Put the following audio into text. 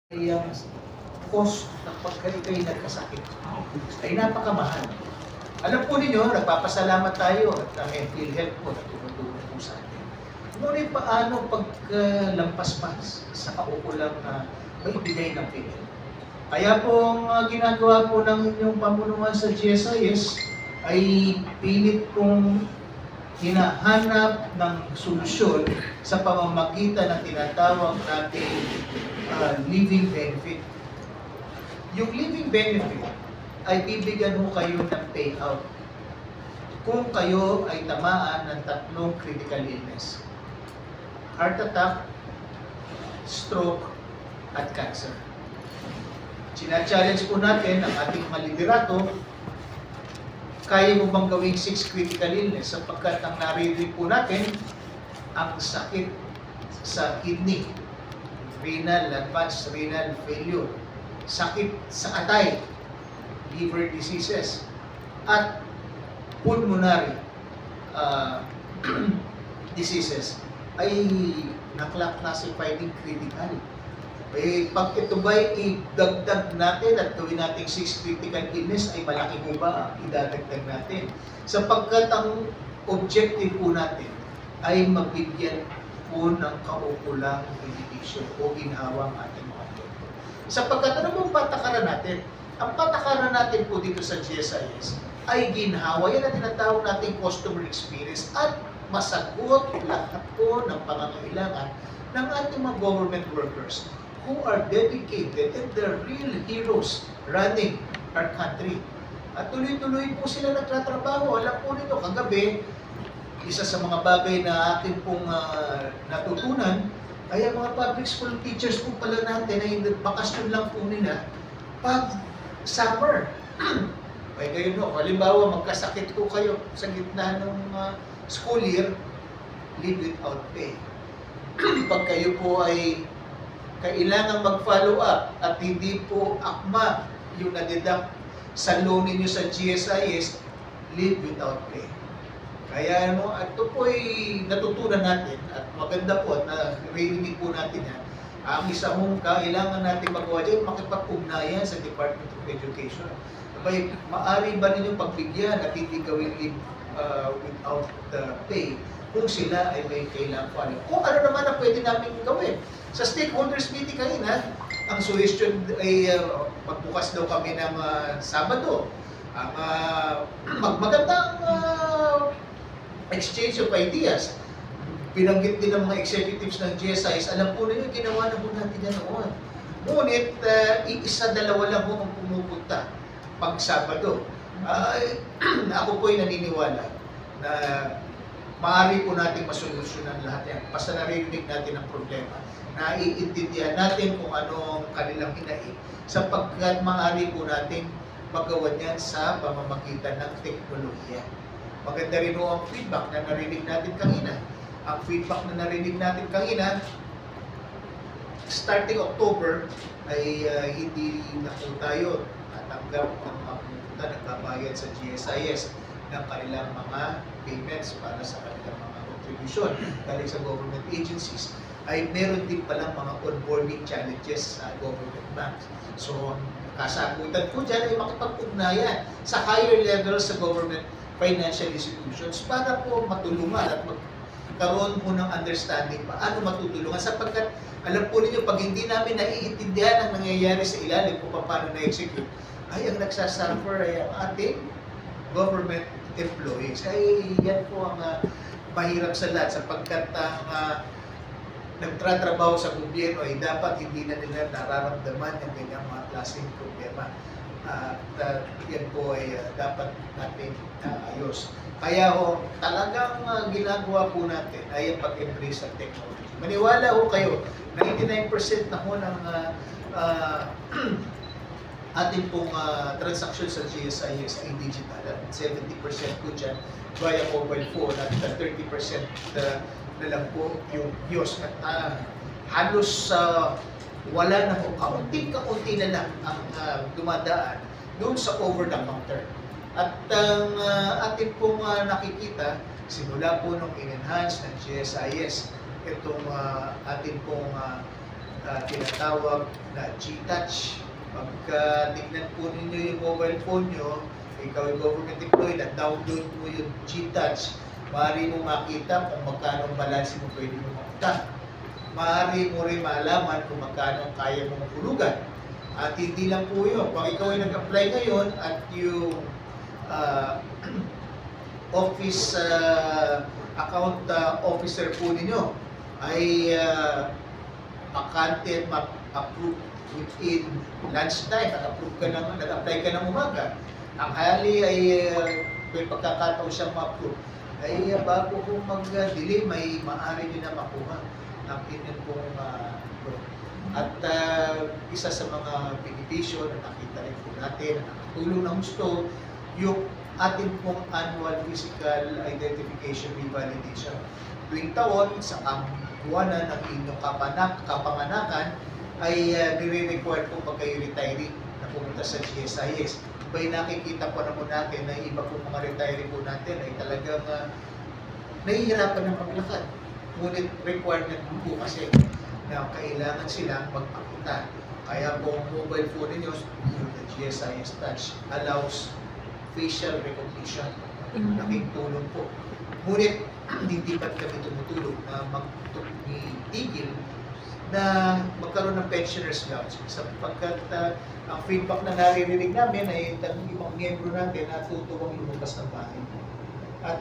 Yung cost ng pagkalikay nagkasakit ay napakamahal. Alam po ninyo, nagpapasalamat tayo at ang PhilHealth po na tumutulong po sa atin. Ngunit paano paglampas pa sa kaukulang maibigay ng PhilHealth? Kaya po ang ginagawa po ng inyong pamunuan sa GSIS ay pilit pong hinahanap ng solusyon sa pamamagitan ng tinatawag nating living benefit. Yung living benefit ay bibigyan mo kayo ng payout kung kayo ay tamaan ng tatlong critical illness: heart attack, stroke, at cancer. Sina-challenge po natin ang ating mga liderato, kaya mo bang gawing 6 critical illness sapagkat ang naririnig po natin ang sakit sa kidney, renal, advanced renal failure, sakit sa atay, liver diseases, at pulmonary diseases ay nakla-classify din critical. Pag ito ba'y idagdag natin at gawin natin 6 critical illness, ay malaki po ba idadagdag natin? Sapagkat ang objective po natin ay mabigyan po ng kaukulang benepisyo o ginhawang ating mga doktor. Sapagkat ano pong patakaran natin? Ang patakaran natin po dito sa GSIS ay ginhawa. Yan ang tinatawag nating customer experience at masagot lahat po ng pangangailangan ng ating mga government workers who are dedicated and they're real heroes running our country. At tuloy-tuloy po sila nagtatrabaho. Alam po nito, kagabi, isa sa mga bagay na atin pong natutunan ay ang mga public school teachers po pala natin ay bakasyon lang po nila pag summer. Ay kayo no, halimbawa magkasakit po kayo sa gitna ng school year, leave without pay. Pag kayo po ay kailangan mag-follow up at hindi po akma yung na-deduct sa loan ninyo sa GSIS, leave without pay. Kaya ito po ay natutunan natin at maganda po at narinig po natin yan. Ang isa mong kailangan natin magawa dyan, makipag-ugnayan sa Department of Education. Abay, maaari ba ninyong pagbigyan at hindi gawin leave without pay kung sila ay may kailangan follow? Kung ano naman ang pwede namin gawin. Sa stakeholders meeting kanina, ang suggestion ay magbukas daw kami ng Sabado. Ang magandang exchange of ideas. Binanggit din ng mga executives ng GSIS, alam po ninyo, ginawa na po natin yan noon. Ngunit, isa-dalawa lang po ang pumupunta pag Sabado. Ako po ay naniniwala na maaari po natin masolusyonan lahat yan. Basta narinig natin ang problema. Naiintindihan natin kung anong kanilang hinaing sapagkat maaari po natin magawa yan sa pamamagitan ng teknolohiya. Maganda rin po ang feedback na narinig natin kanina. Ang feedback na narinig natin kanina, starting October, ay hindi na po tayo natanggap ng papunta nagbabayad sa GSIS ng kanilang mga payments para sa kanilang mga contribution galing sa government agencies. Ay meron din palang mga onboarding challenges sa government banks. So, kasagutan po dyan ay makipag-ugnayan sa higher levels sa government financial institutions para po matulungan at magkaroon po ng understanding paano matutulungan sapagkat alam po ninyo pag hindi namin naiintindihan ang nangyayari sa ilalim kung paano na-execute ay ang nagsasuffer ay ang ating government employees. Ay yan po ang mahirap sa lahat sapagkat ang nagtratrabaho sa gobyerno ay dapat hindi na nila nararamdaman yung ganyang mga klaseng problema. At yan po ay dapat natin ayos. Kaya talagang ginagawa po natin ay ang pag-embrace ng technology. Maniwala ho kayo, 99% na ho ng ating pong transaction sa GSIS ay digital. At 70% po dyan via mobile phone at 30% na lang po yung PIOS. At halos wala na po, kaunti na lang ang dumadaan doon sa over-the-counter. At ang atin pong nakikita, simula po nung in-enhance ng GSIS, itong atin pong tinatawag na G-Touch. Pagka tignan po ninyo yung mobile phone nyo, ikaw yung government employee, na-download mo yung G-Touch, maaari mo makita kung magkano ang balance mo pwede mo makuta. Maaari mo rin malaman kung magkano kaya mong hulugan. At hindi lang po yun. Pag ikaw ay nag-apply ngayon at yung office account officer po ninyo ay akante at approve within lunchtime, nag-apply ka ng umaga. Ang hali ay may pagkakataon siyang ma-approve. Ay bago kung mag-delay, may maaari nyo na makuha ang inyong pong At isa sa mga benepisyo na nakita rin po natin, na nakatulong ng gusto, yung ating pong annual physical identification revalidation. Tuwing taon, sa buwanan ng inyong kapanganakan, ay nire-require po pag kayo retiree na pumunta sa GSIS. Iba'y nakikita po naman natin na iba po mga retiree po natin ay talagang nahihirapan ng maglakad. Ngunit requirement po kasi na kailangan silang magpakita. Kaya po ang mobile phone ninyo, the GSIS Touch allows facial recognition. Laking tulong po. Ngunit hindi pa kami tumutulong na magtigil na magkaroon ng pensioners lounge sapagkat ang feedback na naririnig namin ay ibang miyembro natin na tutuwang lumabas ng bahay. At